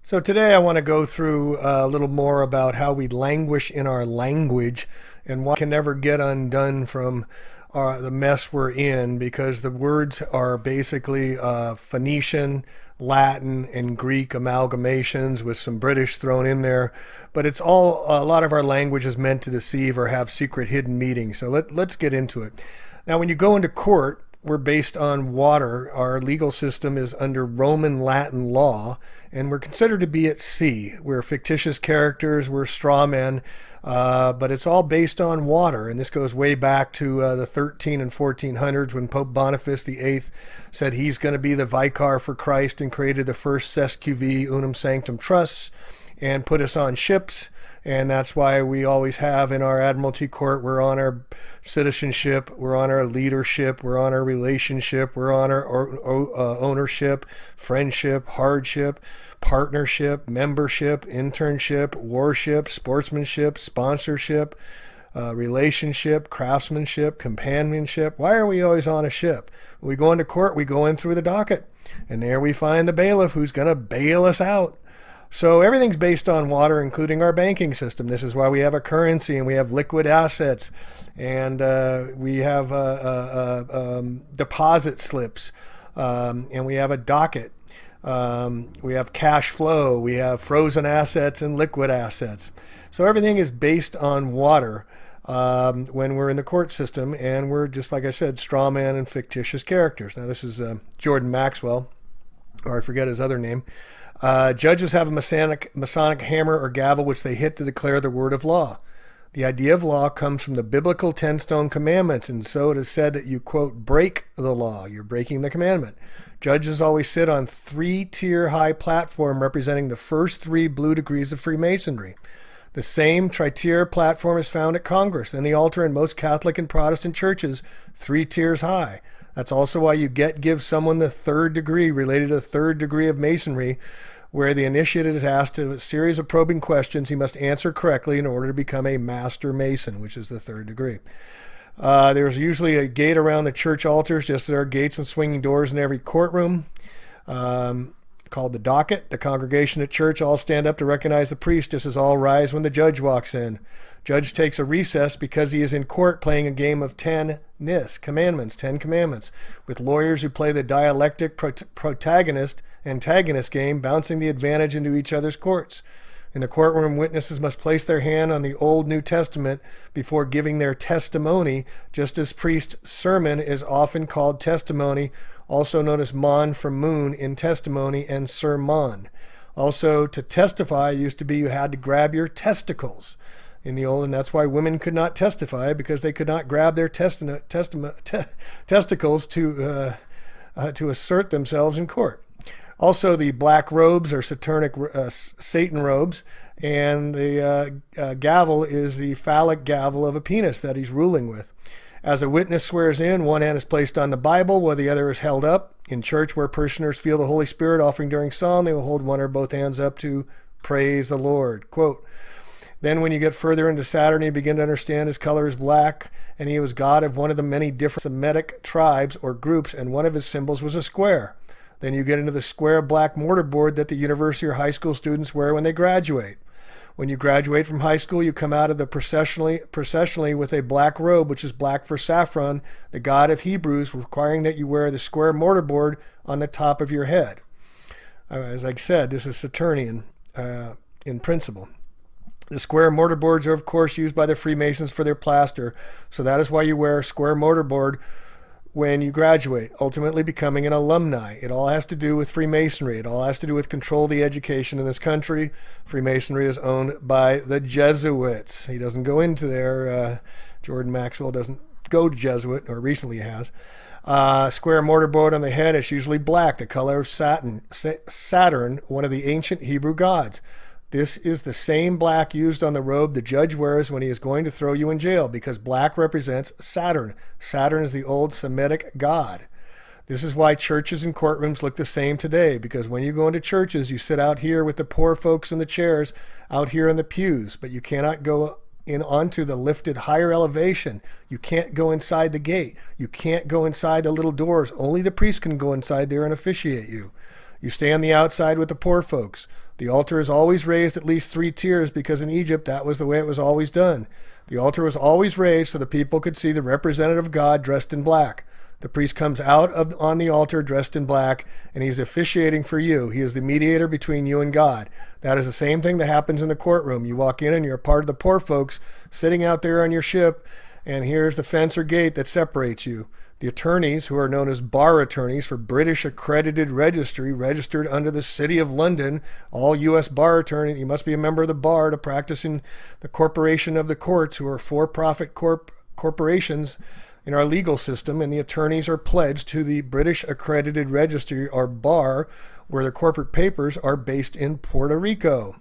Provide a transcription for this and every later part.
So today I want to go through a little more about how we languish in our language and why we can never get undone from the mess we're in because the words are basically Phoenician, Latin, and Greek amalgamations with some British thrown in there. But it's all, a lot of our language is meant to deceive or have secret hidden meanings. So let's get into it. Now, when you go into court, we're based on water. Our legal system is under Roman Latin law, and we're considered to be at sea. We're fictitious characters, we're straw men, but it's all based on water. And this goes way back to the 13 and 1400s when Pope Boniface VIII said he's going to be the vicar for Christ and created the first SQV Unum Sanctum Trusts and put us on ships. And that's why we always have in our Admiralty Court, we're on our citizenship, we're on our leadership, we're on our relationship, we're on our ownership, friendship, hardship, partnership, membership, internship, warship, sportsmanship, sponsorship, relationship, craftsmanship, companionship. Why are we always on a ship? When we go into court, we go in through the docket, and there we find the bailiff who's going to bail us out. So everything's based on water, including our banking system. This is why we have a currency and we have liquid assets and we have deposit slips and we have a docket. We have cash flow. We have frozen assets and liquid assets. So everything is based on water when we're in the court system, and we're, just like I said, straw man and fictitious characters. Now this is Jordan Maxwell, or I forget his other name. Judges have a Masonic hammer or gavel which they hit to declare the word of law. The idea of law comes from the biblical 10 stone commandments, and so it is said that you, quote, break the law. You're breaking the commandment. Judges always sit on 3-tier high platform representing the first 3 blue degrees of Freemasonry. The same tri-tier platform is found at Congress and the altar in most Catholic and Protestant churches, 3 tiers high. That's also why you give someone the 3rd degree related to the 3rd degree of Masonry, where the initiate is asked a series of probing questions he must answer correctly in order to become a Master Mason, which is the 3rd degree. There's usually a gate around the church altars, just as there are gates and swinging doors in every courtroom, called the docket. The congregation at church all stand up to recognize the priest, just as all rise when the judge walks in. Judge takes a recess because he is in court playing a game of 10 commandments, 10 commandments, with lawyers who play the dialectic protagonist-antagonist game, bouncing the advantage into each other's courts. In the courtroom, witnesses must place their hand on the Old New Testament before giving their testimony, just as priest's sermon is often called testimony, also known as mon from moon in testimony, and sermon. Also, to testify used to be you had to grab your testicles in the old, and that's why women could not testify, because they could not grab their testicles to assert themselves in court. Also, the black robes are Satan robes, and the gavel is the phallic gavel of a penis that he's ruling with. As a witness swears in, one hand is placed on the Bible while the other is held up. In church, where parishioners feel the Holy Spirit offering during psalm, they will hold one or both hands up to praise the Lord. Quote, then when you get further into Saturn, you begin to understand his color is black, and he was god of one of the many different Semitic tribes or groups, and one of his symbols was a square. Then you get into the square black mortarboard that the university or high school students wear when they graduate. When you graduate from high school, you come out of the processionally with a black robe, which is black for saffron, the god of Hebrews, requiring that you wear the square mortarboard on the top of your head. As I said, this is Saturnian in principle. The square mortarboards are, of course, used by the Freemasons for their plaster, so that is why you wear a square mortarboard when you graduate, ultimately becoming an alumni. It all has to do with Freemasonry. It all has to do with control of the education in this country. Freemasonry is owned by the Jesuits. He doesn't go into there. Jordan Maxwell doesn't go to Jesuit, or recently has. Square mortarboard on the head is usually black, the color of Saturn, one of the ancient Hebrew gods. This is the same black used on the robe the judge wears when he is going to throw you in jail, because black represents Saturn. Saturn is the old Semitic god. This is why churches and courtrooms look the same today, because when you go into churches, you sit out here with the poor folks in the chairs out here in the pews, but you cannot go in onto the lifted higher elevation. You can't go inside the gate. You can't go inside the little doors. Only the priest can go inside there and officiate you. You stay on the outside with the poor folks. The altar is always raised at least 3 tiers because in Egypt that was the way it was always done. The altar was always raised so the people could see the representative of God dressed in black. The priest comes out on the altar dressed in black, and he's officiating for you. He is the mediator between you and God. That is the same thing that happens in the courtroom. You walk in and you're a part of the poor folks sitting out there on your ship, and here's the fence or gate that separates you. The attorneys, who are known as bar attorneys for British Accredited Registry, registered under the City of London, all U.S. bar attorneys, you must be a member of the bar to practice in the corporation of the courts, who are for-profit corporations in our legal system, and the attorneys are pledged to the British Accredited Registry, or bar, where their corporate papers are based in Puerto Rico.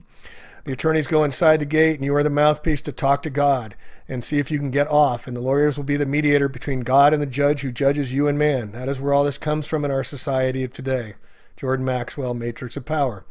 The attorneys go inside the gate, and you are the mouthpiece to talk to God and see if you can get off. And the lawyers will be the mediator between God and the judge who judges you and man. That is where all this comes from in our society of today. Jordan Maxwell, Matrix of Power.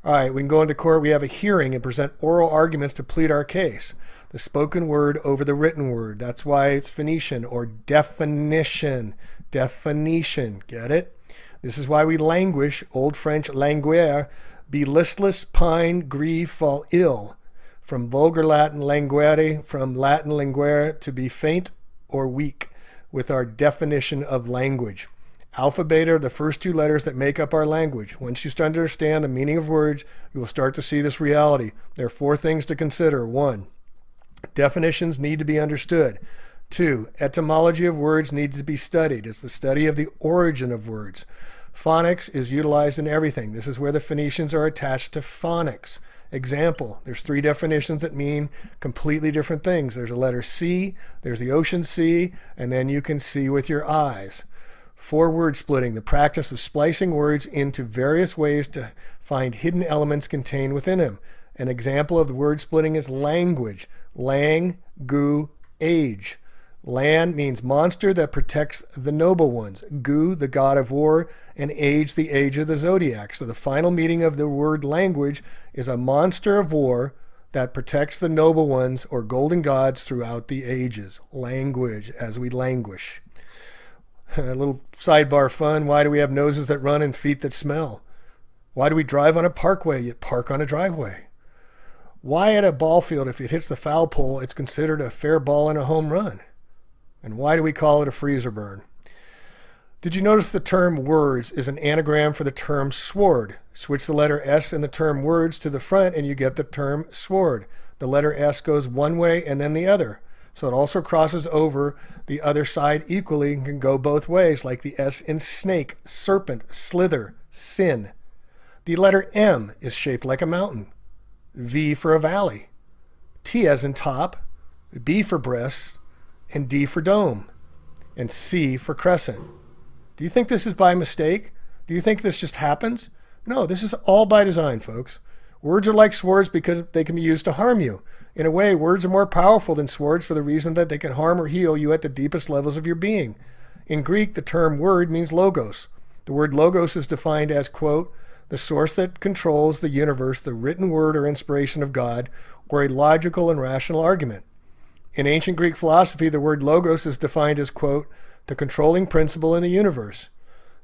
All right, we can go into court. We have a hearing and present oral arguments to plead our case. The spoken word over the written word. That's why it's Phoenician, or definition. Definition. Get it? This is why we languish, Old French languere, be listless, pine, grieve, fall ill. From vulgar Latin languere, from Latin linguere, to be faint or weak, with our definition of language. Alpha, beta are the first 2 letters that make up our language. Once you start to understand the meaning of words, you will start to see this reality. There are 4 things to consider. 1, definitions need to be understood. 2, etymology of words needs to be studied. It's the study of the origin of words. Phonics is utilized in everything. This is where the Phoenicians are attached to phonics. Example, there's 3 definitions that mean completely different things. There's a letter C, there's the ocean C, and then you can see with your eyes. 4, word splitting, the practice of splicing words into various ways to find hidden elements contained within them. An example of the word splitting is language. Lang, gu, age. Lan means monster that protects the noble ones. Gu, the god of war, and age, the age of the zodiac. So the final meaning of the word language is a monster of war that protects the noble ones, or golden gods, throughout the ages. Language, as we languish. A little sidebar fun. Why do we have noses that run and feet that smell? Why do we drive on a parkway yet park on a driveway? Why at a ball field, if it hits the foul pole, it's considered a fair ball and a home run? And why do we call it a freezer burn? Did you notice the term words is an anagram for the term sword? Switch the letter S in the term words to the front and you get the term sword. The letter S goes one way and then the other. So it also crosses over the other side equally and can go both ways, like the S in snake, serpent, slither, sin. The letter M is shaped like a mountain. V for a valley. T as in top, B for breasts, and D for dome, and C for crescent. Do you think this is by mistake? Do you think this just happens? No, this is all by design, folks. Words are like swords because they can be used to harm you. In a way, words are more powerful than swords for the reason that they can harm or heal you at the deepest levels of your being. In Greek, the term word means logos. The word logos is defined as, quote, the source that controls the universe, the written word or inspiration of God, or a logical and rational argument. In ancient Greek philosophy, the word logos is defined as, quote, the controlling principle in the universe.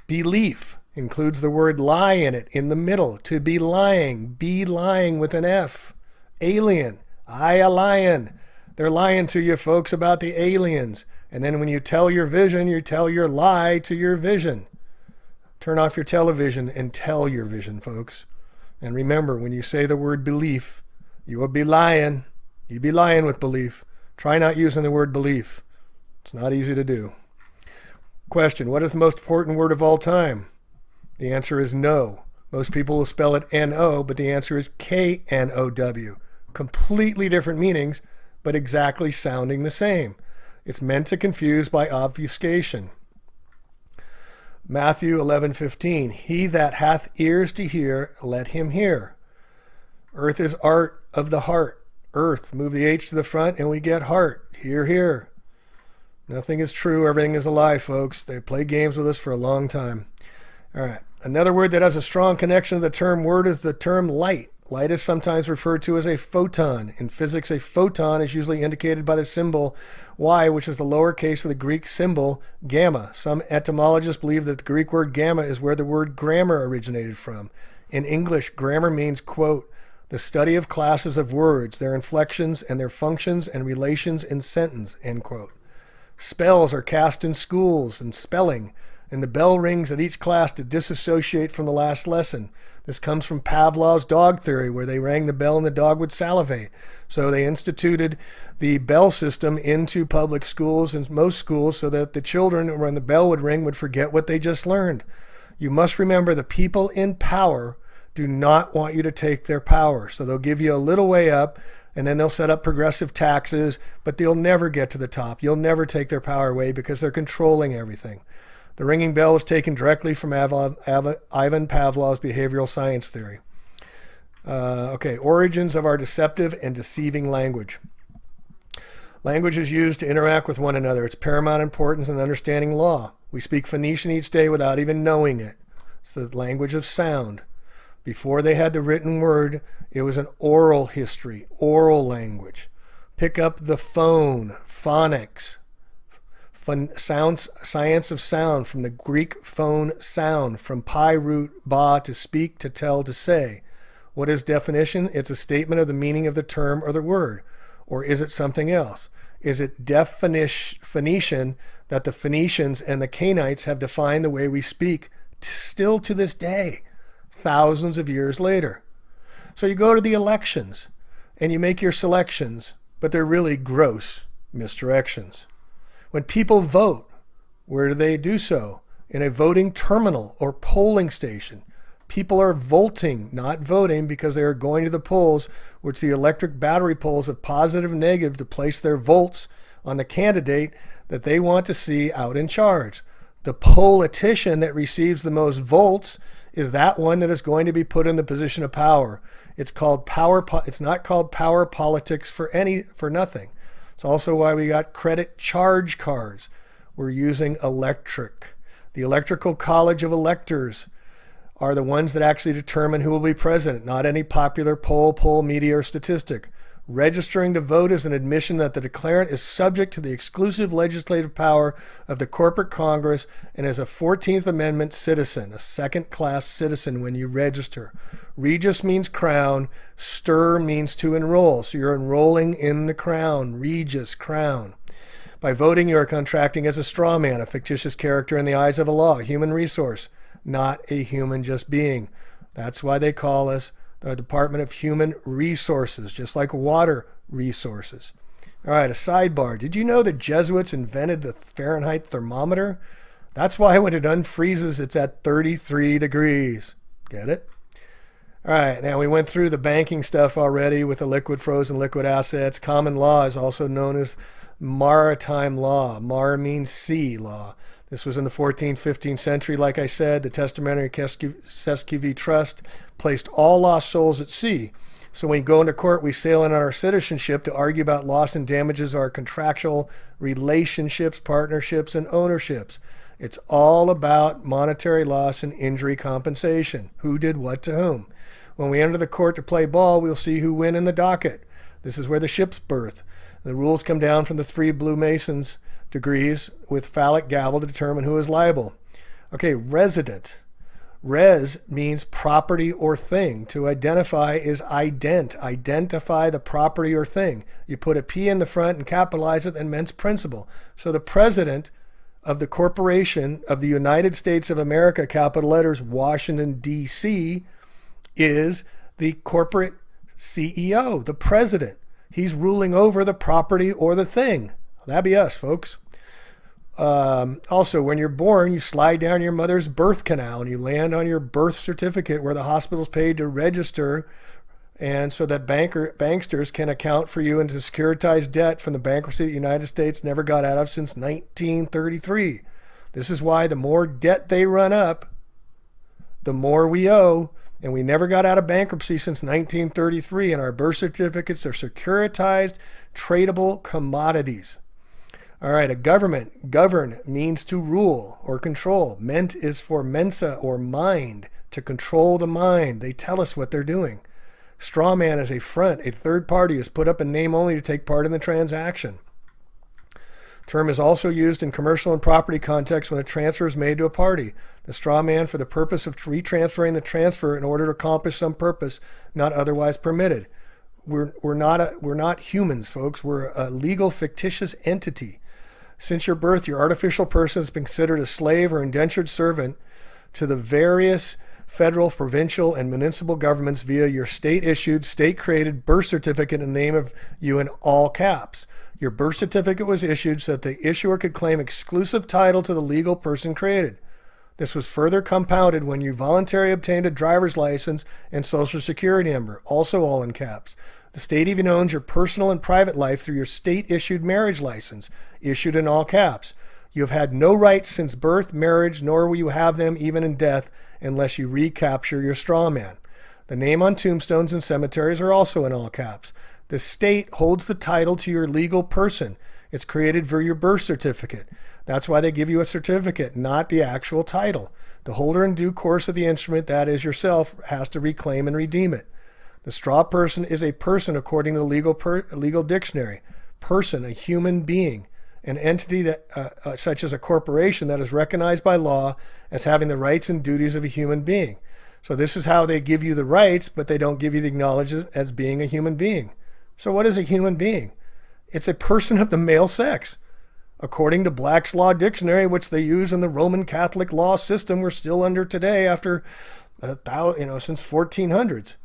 Belief includes the word lie in it, in the middle. To be lying with an F. Alien, a lion. They're lying to you folks about the aliens. And then when you tell your vision, you tell your lie to your vision. Turn off your television and tell your vision, folks. And remember, when you say the word belief, you will be lying. You be lying with belief. Try not using the word belief. It's not easy to do. Question, what is the most important word of all time? The answer is no. Most people will spell it N-O, but the answer is K-N-O-W. Completely different meanings, but exactly sounding the same. It's meant to confuse by obfuscation. Matthew 11:15, he that hath ears to hear, let him hear. Earth is art of the heart. Earth, move the H to the front and we get heart. Hear, hear. Nothing is true. Everything is a lie, folks. They play games with us for a long time. All right. Another word that has a strong connection to the term word is the term light. Light is sometimes referred to as a photon. In physics, a photon is usually indicated by the symbol Y, which is the lowercase of the Greek symbol gamma. Some etymologists believe that the Greek word gamma is where the word grammar originated from. In English, grammar means, quote, the study of classes of words, their inflections, and their functions and relations in sentence, end quote. Spells are cast in schools and spelling, and the bell rings at each class to disassociate from the last lesson. This comes from Pavlov's dog theory, where they rang the bell and the dog would salivate. So they instituted the bell system into public schools and most schools so that the children, when the bell would ring, would forget what they just learned. You must remember the people in power do not want you to take their power. So they'll give you a little way up, and then they'll set up progressive taxes, but they'll never get to the top. You'll never take their power away because they're controlling everything. The ringing bell was taken directly from Ivan Pavlov's behavioral science theory. Origins of our deceptive and deceiving language. Language is used to interact with one another. It's paramount importance in understanding law. We speak Phoenician each day without even knowing it. It's the language of sound. Before they had the written word, it was an oral history, oral language. Pick up the phone, phonics. Science of sound, from the Greek phone, sound, from pi root ba, to speak, to tell, to say. What is definition? It's a statement of the meaning of the term or the word. Or is it something else? Is it Phoenician that the Phoenicians and the Canaanites have defined the way we speak still to this day, thousands of years later? So you go to the elections and you make your selections, but they're really gross misdirections. When people vote, where do they do so? In a voting terminal or polling station. People are voting, not voting, because they are going to the polls, which the electric battery polls of positive and negative, to place their votes on the candidate that they want to see out in charge. The politician that receives the most votes is that one that is going to be put in the position of power. It's called power. It's not called power politics for nothing. It's also why we got credit charge cards. We're using electric. The Electoral College of Electors are the ones that actually determine who will be president, not any popular poll, media, or statistic. Registering to vote is an admission that the declarant is subject to the exclusive legislative power of the corporate Congress and is a 14th Amendment citizen, a second-class citizen when you register. Regis means crown. Stir means to enroll. So you're enrolling in the crown. Regis, crown. By voting, you are contracting as a straw man, a fictitious character in the eyes of a law, a human resource, not a human just being. That's why they call us the Department of Human Resources, just like water resources. All right, a sidebar. Did you know the Jesuits invented the Fahrenheit thermometer? That's why when it unfreezes, it's at 33 degrees. Get it? All right, now we went through the banking stuff already with the liquid, frozen, liquid assets. Common law is also known as maritime law. Mar means sea law. This was in the 14th, 15th century. Like I said, the Testamentary Cesquivi Trust placed all lost souls at sea. So when we go into court, we sail in on our citizenship to argue about loss and damages of our contractual relationships, partnerships, and ownerships. It's all about monetary loss and injury compensation. Who did what to whom? When we enter the court to play ball, we'll see who win in the docket. This is where the ship's birth. The rules come down from the 3 Blue Masons degrees with phallic gavel to determine who is liable. Okay, resident. Res means property or thing. To identify is ident. Identify the property or thing. You put a P in the front and capitalize it and means principal. So the president of the corporation of the United States of America, capital letters, Washington, D.C., is the corporate CEO, the president. He's ruling over the property or the thing. That'd be us, folks. Also, when you're born, you slide down your mother's birth canal and you land on your birth certificate where the hospital's paid to register, and so that banksters can account for you into securitized debt from the bankruptcy the United States never got out of since 1933. This is why the more debt they run up, the more we owe. And we never got out of bankruptcy since 1933, and our birth certificates are securitized, tradable commodities. All right, a government. Govern means to rule or control. Ment is for mensa or mind, to control the mind. They tell us what they're doing. Straw man is a front. A third party is put up in name only to take part in the transaction. Term is also used in commercial and property context when a transfer is made to a party. The straw man for the purpose of retransferring the transfer in order to accomplish some purpose not otherwise permitted. We're not humans, folks. We're a legal fictitious entity. Since your birth, your artificial person has been considered a slave or indentured servant to the various federal, provincial, and municipal governments via your state-issued, state-created birth certificate in the name of you in all caps. Your birth certificate was issued so that the issuer could claim exclusive title to the legal person created. This was further compounded when you voluntarily obtained a driver's license and social security number, also all in caps. The state even owns your personal and private life through your state-issued marriage license, issued in all caps. You have had no rights since birth, marriage, nor will you have them even in death unless you recapture your straw man. The name on tombstones and cemeteries are also in all caps. The state holds the title to your legal person. It's created for your birth certificate. That's why they give you a certificate, not the actual title. The holder in due course of the instrument, that is yourself, has to reclaim and redeem it. The straw person is a person according to the legal dictionary. Person, a human being. An entity that, such as a corporation that is recognized by law as having the rights and duties of a human being. So this is how they give you the rights, but they don't give you the acknowledgement as being a human being. So what is a human being? It's a person of the male sex. According to Black's Law Dictionary, which they use in the Roman Catholic law system we're still under today after, since 1400s.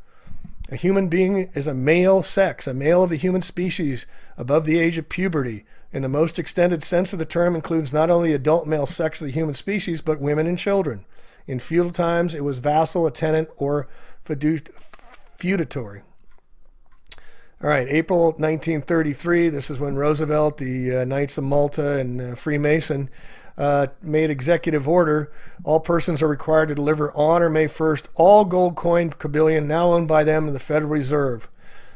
A human being is a male sex, a male of the human species above the age of puberty. In the most extended sense of the term includes not only adult male sex of the human species, but women and children. In feudal times, it was vassal, a tenant, or feudatory. All right, April 1933, this is when Roosevelt, the Knights of Malta, and Freemason made executive order. All persons are required to deliver on or May 1st all gold coin bullion now owned by them in the Federal Reserve.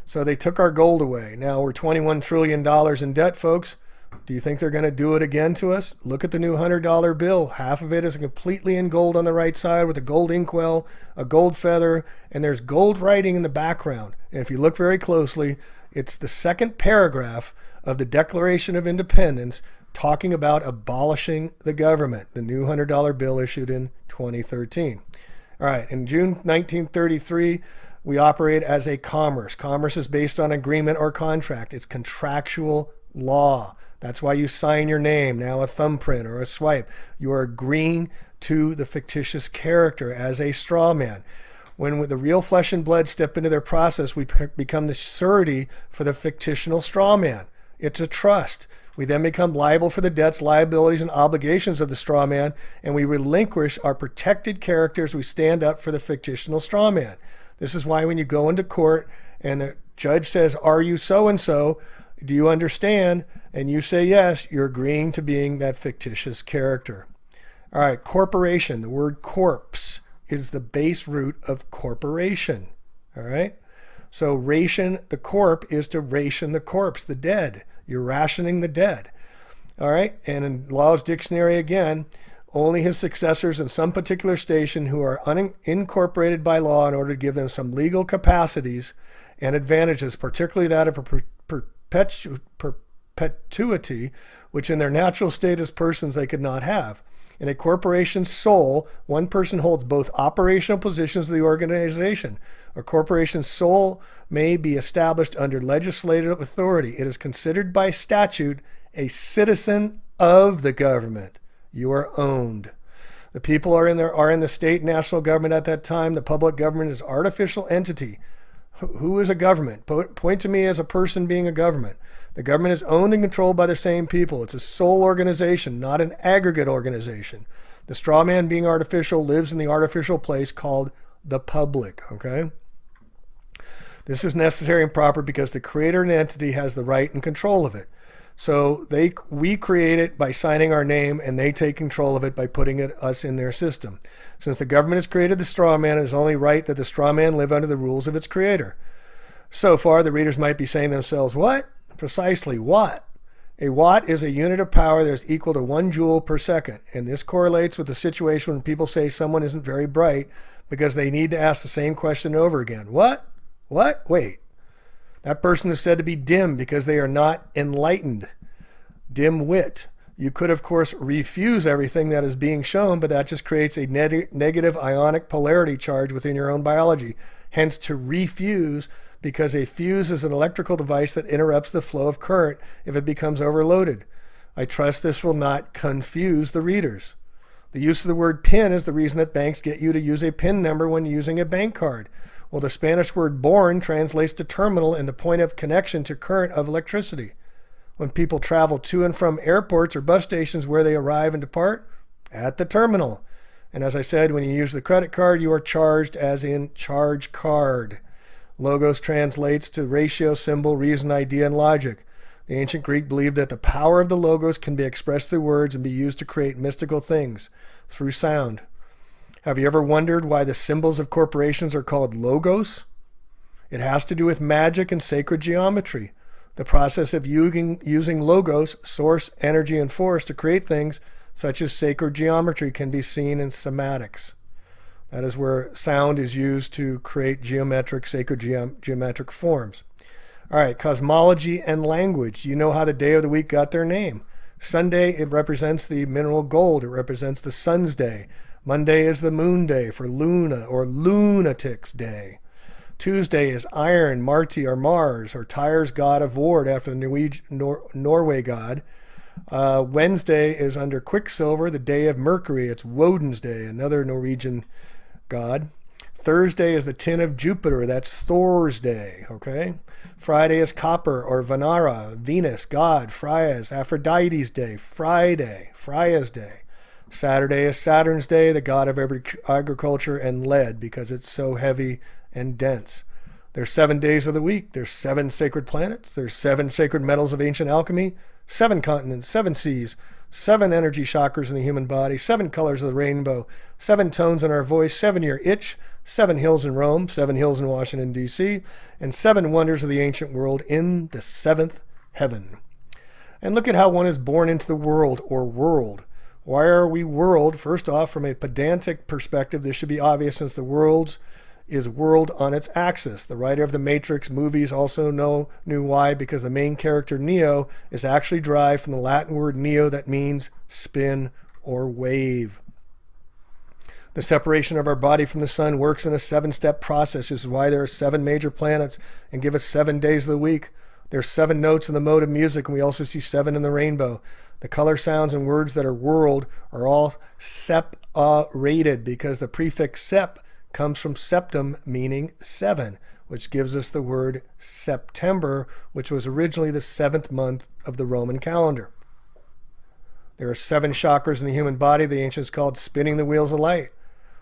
So they took our gold away. Now we're $21 trillion in debt, folks. Do you think they're going to do it again to us? Look at the new $100 bill. Half of it is completely in gold on the right side with a gold inkwell, a gold feather, and there's gold writing in the background. And if you look very closely, it's the second paragraph of the Declaration of Independence talking about abolishing the government, the new $100 bill issued in 2013. All right, in June 1933, we operate as a commerce. Commerce is based on agreement or contract. It's contractual law. That's why you sign your name, now a thumbprint or a swipe. You are agreeing to the fictitious character as a straw man. When the real flesh and blood step into their process, we become the surety for the fictional straw man. It's a trust. We then become liable for the debts, liabilities, and obligations of the straw man, and we relinquish our protected characters. We stand up for the fictional straw man. This is why when you go into court and the judge says, "Are you so-and-so? Do you understand?" And you say yes, you're agreeing to being that fictitious character. All right, corporation. The word corpse is the base root of corporation. All right? So ration the corp is to ration the corpse, the dead. You're rationing the dead. All right? And in Law's Dictionary again, only his successors in some particular station who are unincorporated by law in order to give them some legal capacities and advantages, particularly that of a perpetuity, which in their natural state as persons they could not have. In a corporation's soul, one person holds both operational positions of the organization. A corporation's soul may be established under legislative authority. It is considered by statute a citizen of the government. You are owned. The people are in the state and national government at that time. The public government is an artificial entity. Who is a government? Point to me as a person being a government. The government is owned and controlled by the same people. It's a sole organization, not an aggregate organization. The straw man being artificial lives in the artificial place called the public, okay? This is necessary and proper because the creator and entity has the right and control of it. So we create it by signing our name, and they take control of it by putting us in their system. Since the government has created the straw man, it is only right that the straw man live under the rules of its creator. So far, the readers might be saying to themselves, what? Precisely what? A watt is a unit of power that is equal to 1 joule per second. And this correlates with the situation when people say someone isn't very bright because they need to ask the same question over again. What? What? Wait. That person is said to be dim because they are not enlightened. dim wit. You could, of course, refuse everything that is being shown, but that just creates a negative ionic polarity charge within your own biology. Hence, to refuse, because a fuse is an electrical device that interrupts the flow of current if it becomes overloaded. I trust this will not confuse the readers. The use of the word PIN is the reason that banks get you to use a PIN number when using a bank card. Well, the Spanish word born translates to terminal and the point of connection to current of electricity. When people travel to and from airports or bus stations, where they arrive and depart? At the terminal. And as I said, when you use the credit card, you are charged as in charge card. Logos translates to ratio, symbol, reason, idea, and logic. The ancient Greek believed that the power of the logos can be expressed through words and be used to create mystical things through sound. Have you ever wondered why the symbols of corporations are called logos? It has to do with magic and sacred geometry. The process of using logos, source, energy, and force to create things such as sacred geometry can be seen in somatics. That is where sound is used to create geometric, sacred geometric forms. All right, cosmology and language. You know how the day of the week got their name. Sunday, it represents the mineral gold. It represents the sun's day. Monday is the moon day for Luna or Lunatic's day. Tuesday is iron, Marti or Mars, or Tyre's god of war after the Norway god. Wednesday is under Quicksilver, the day of Mercury. It's Woden's day, another Norwegian god. Thursday is the tin of Jupiter. That's Thor's day. Okay. Friday is Copper or Venera, Venus, God. Freya's Aphrodite's day. Friday, Freya's day. Saturday is Saturn's day, the god of agriculture and lead, because it's so heavy and dense. There's 7 days of the week. There's 7 sacred planets. There's 7 sacred metals of ancient alchemy, 7 continents, 7 seas, 7 energy chakras in the human body, 7 colors of the rainbow, 7 tones in our voice, 7-year itch, 7 hills in Rome, 7 hills in Washington, D.C., and 7 wonders of the ancient world in the 7th heaven. And look at how one is born into the world, or world. Why are we world? First off, from a pedantic perspective, this should be obvious, since the world is world on its axis. The writer of the Matrix movies also knew why, because the main character Neo is actually derived from the Latin word neo, that means spin or wave. The separation of our body from the sun works in a 7-step process. This is why there are 7 major planets and give us 7 days of the week. There are 7 notes in the mode of music, and we also see 7 in the rainbow. The color, sounds, and words that are world are all separated, because the prefix sep comes from septum, meaning 7, which gives us the word September, which was originally the 7th month of the Roman calendar. There are 7 chakras in the human body. The ancients called spinning the wheels of light.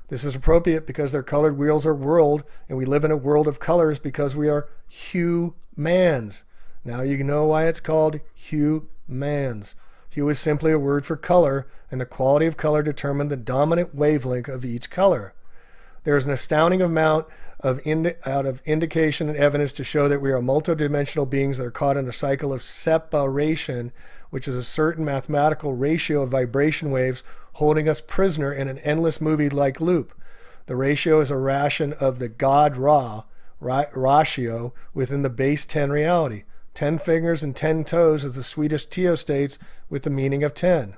This is appropriate because their colored wheels are world, and we live in a world of colors because we are humans. Now you know why it's called humans. Hue is simply a word for color, and the quality of color determines the dominant wavelength of each color. There is an astounding amount of indication and evidence to show that we are multidimensional beings that are caught in a cycle of separation, which is a certain mathematical ratio of vibration waves holding us prisoner in an endless movie-like loop. The ratio is a ration of the God ratio within the base 10 reality. 10 fingers and 10 toes, as the Swedish Teo states, with the meaning of 10.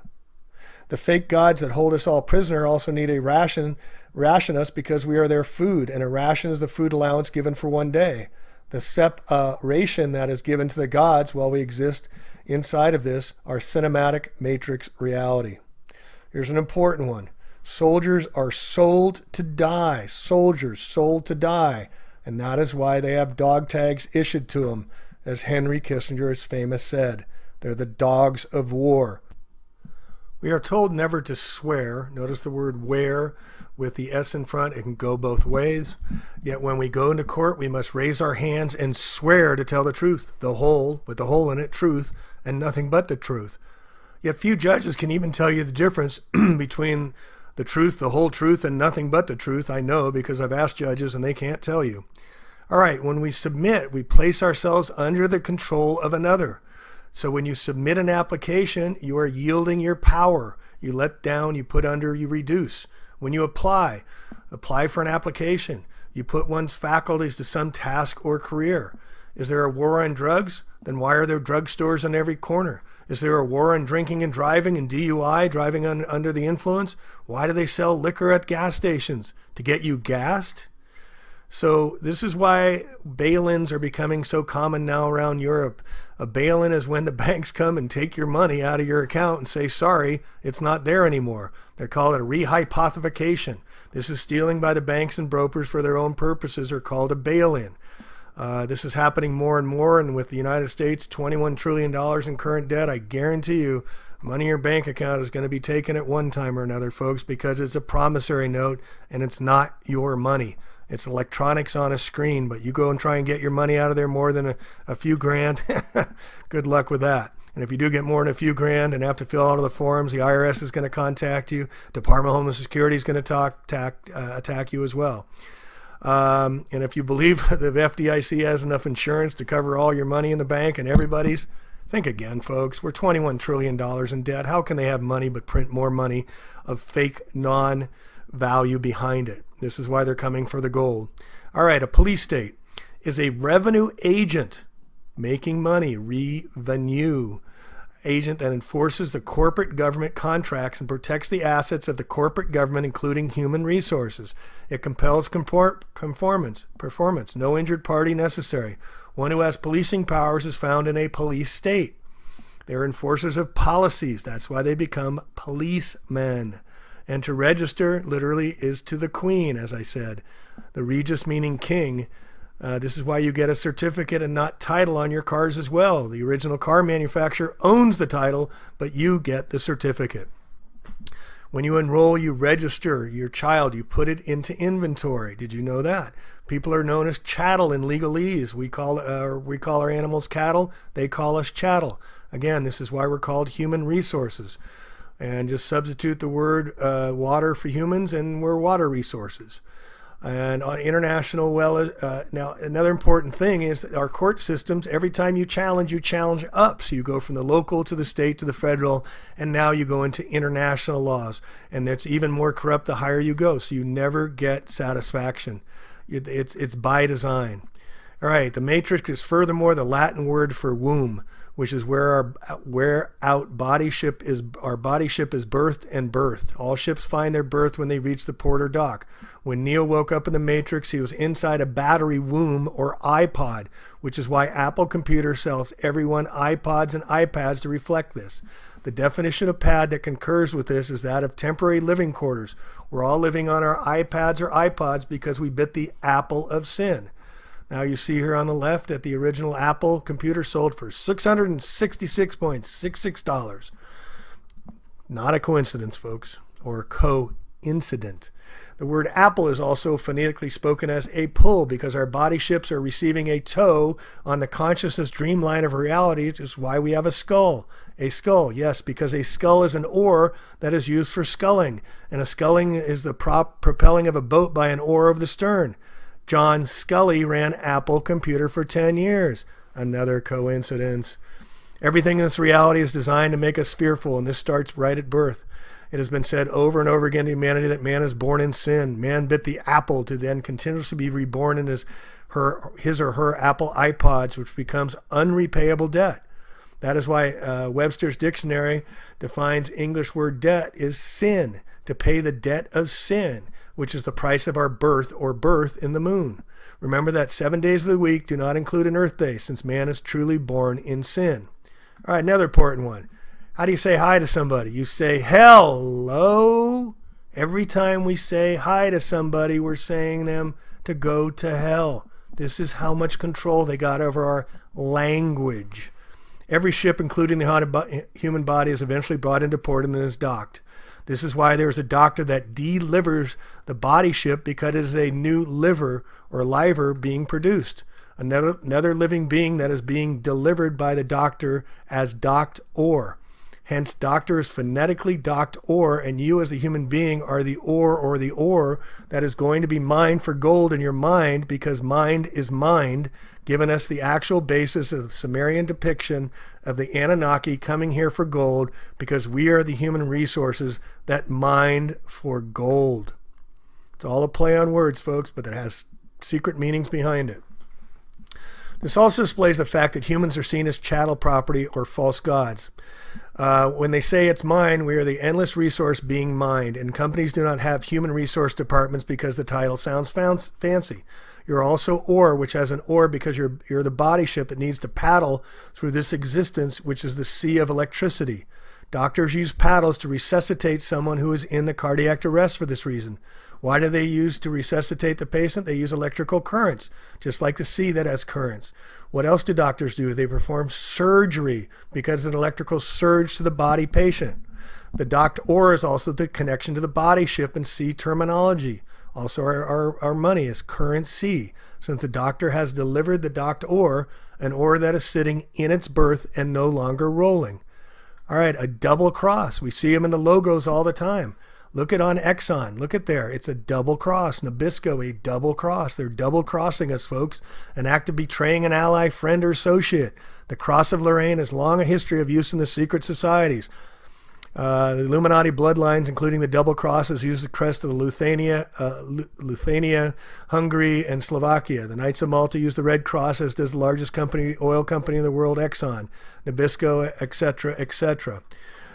The fake gods that hold us all prisoner also need a ration us because we are their food, and a ration is the food allowance given for one day. The separation that is given to the gods while we exist inside of this, our cinematic matrix reality. Here's an important one. Soldiers are sold to die. Soldiers sold to die. And that is why they have dog tags issued to them, as Henry Kissinger has famous said. They're the dogs of war. We are told never to swear. Notice the word "where" with the S in front. It can go both ways. Yet when we go into court, we must raise our hands and swear to tell the truth, the whole, with the hole in it, truth, and nothing but the truth. Yet few judges can even tell you the difference between the truth, the whole truth, and nothing but the truth. I know, because I've asked judges and they can't tell you. All right, when we submit, we place ourselves under the control of another. So when you submit an application, you are yielding your power. You let down, you put under, you reduce. When you apply for an application, you put one's faculties to some task or career. Is there a war on drugs? Then why are there drugstores on every corner? Is there a war on drinking and driving and DUI, driving under the influence? Why do they sell liquor at gas stations? To get you gassed? So this is why bail-ins are becoming so common now around Europe. A bail-in is when the banks come and take your money out of your account and say, sorry, it's not there anymore. They call it a rehypothecation. This is stealing by the banks and brokers for their own purposes, or called a bail-in. This is happening more and more, and with the United States, $21 trillion in current debt, I guarantee you money in your bank account is going to be taken at one time or another, folks, because it's a promissory note and it's not your money. It's electronics on a screen, but you go and try and get your money out of there more than a few grand. Good luck with that. And if you do get more than a few grand and have to fill out all the forms, the IRS is going to contact you. Department of Homeland Security is going to attack you as well. And if you believe the FDIC has enough insurance to cover all your money in the bank and everybody's, think again, folks. We're $21 trillion in debt. How can they have money but print more money of fake non-value behind it? This is why they're coming for the gold. All right, a police state is a revenue agent making money, revenue agent that enforces the corporate government contracts and protects the assets of the corporate government, including human resources. It compels performance, no injured party necessary. One who has policing powers is found in a police state. They're enforcers of policies. That's why they become policemen. And to register literally is to the queen, as I said. The regis meaning king. This is why you get a certificate and not title on your cars as well. The original car manufacturer owns the title, but you get the certificate. When you enroll, you register your child. You put it into inventory. Did you know that? People are known as chattel in legalese. We call our animals cattle. They call us chattel. Again, this is why we're called human resources. And just substitute the word water for humans, and we're water resources. And on international, now another important thing is that our court systems, every time you challenge up. So you go from the local to the state to the federal, and now you go into international laws. And it's even more corrupt the higher you go. So you never get satisfaction. It's by design. All right, the matrix is furthermore the Latin word for womb, which is where our body ship is birthed and birthed. All ships find their birth when they reach the port or dock. When Neo woke up in the Matrix, he was inside a battery womb or iPod, which is why Apple Computer sells everyone iPods and iPads to reflect this. The definition of pad that concurs with this is that of temporary living quarters. We're all living on our iPads or iPods because we bit the apple of sin. Now you see here on the left that the original Apple computer sold for $666.66. Not a coincidence, folks, or coincident. The word apple is also phonetically spoken as a pull because our body ships are receiving a tow on the consciousness dreamline of reality, which is why we have a skull. A skull, yes, because a skull is an oar that is used for sculling, and a sculling is the propelling of a boat by an oar of the stern. John Scully ran Apple Computer for 10 years. Another coincidence. Everything in this reality is designed to make us fearful, and this starts right at birth. It has been said over and over again to humanity that man is born in sin. Man bit the apple to then continuously be reborn in his or her Apple iPods, which becomes unrepayable debt. That is why Webster's dictionary defines English word debt is sin, to pay the debt of sin, which is the price of our birth or birth in the moon. Remember that 7 days of the week do not include an earth day, since man is truly born in sin. All right, another important one. How do you say hi to somebody? You say hello. Every time we say hi to somebody, we're saying them to go to hell. This is how much control they got over our language. Every ship, including the human body, is eventually brought into port and then is docked. This is why there's a doctor that delivers the body ship, because it is a new liver or liver being produced. Another living being that is being delivered by the doctor as docked ore. Hence, doctor is phonetically docked ore, and you as the human being are the ore or the ore that is going to be mined for gold in your mind, because mind is mind, giving us the actual basis of the Sumerian depiction of the Anunnaki coming here for gold, because we are the human resources that mined for gold. It's all a play on words, folks, but it has secret meanings behind it. This also displays the fact that humans are seen as chattel property or false gods. When they say it's mine, we are the endless resource being mined, and companies do not have human resource departments because the title sounds fancy. You're also ore, which has an oar because you're the body ship that needs to paddle through this existence, which is the sea of electricity. Doctors use paddles to resuscitate someone who is in the cardiac arrest for this reason. Why do they use to resuscitate the patient? They use electrical currents, just like the sea that has currents. What else do doctors do? They perform surgery because of an electrical surge to the body patient. The docked oar is also the connection to the body ship and sea terminology. Also, our money is currency, since the doctor has delivered the docked oar, an oar that is sitting in its berth and no longer rolling. All right, a double cross. We see them in the logos all the time. Look at on Exxon. Look at there. It's a double cross. Nabisco, a double cross. They're double crossing us, folks. An act of betraying an ally, friend, or associate. The cross of Lorraine has long a history of use in the secret societies. The Illuminati bloodlines, including the double crosses, use the crest of the Lithuania, Hungary, and Slovakia. The Knights of Malta use the red cross, as does the largest oil company in the world, Exxon, Nabisco, etc., etc.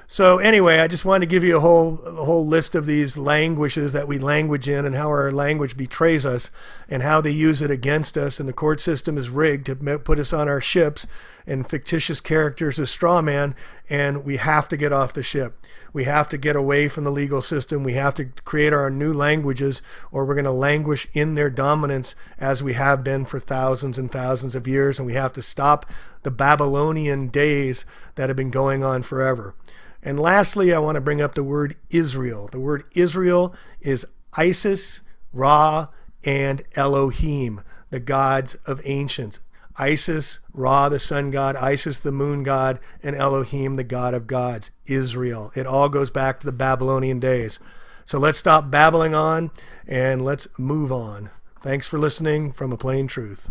So anyway, I just wanted to give you a whole list of these languages that we language in and how our language betrays us and how they use it against us. And the court system is rigged to put us on our ships and fictitious characters as straw man. And we have to get off the ship. We have to get away from the legal system. We have to create our new languages, or we're going to languish in their dominance as we have been for thousands and thousands of years. And we have to stop the Babylonian days that have been going on forever. And lastly, I want to bring up the word Israel. The word Israel is Isis, Ra, and Elohim, the gods of ancients. Isis, Ra, the sun god, Isis, the moon god, and Elohim, the god of gods. Israel. It all goes back to the Babylonian days. So let's stop babbling on and let's move on. Thanks for listening from A Plain Truth.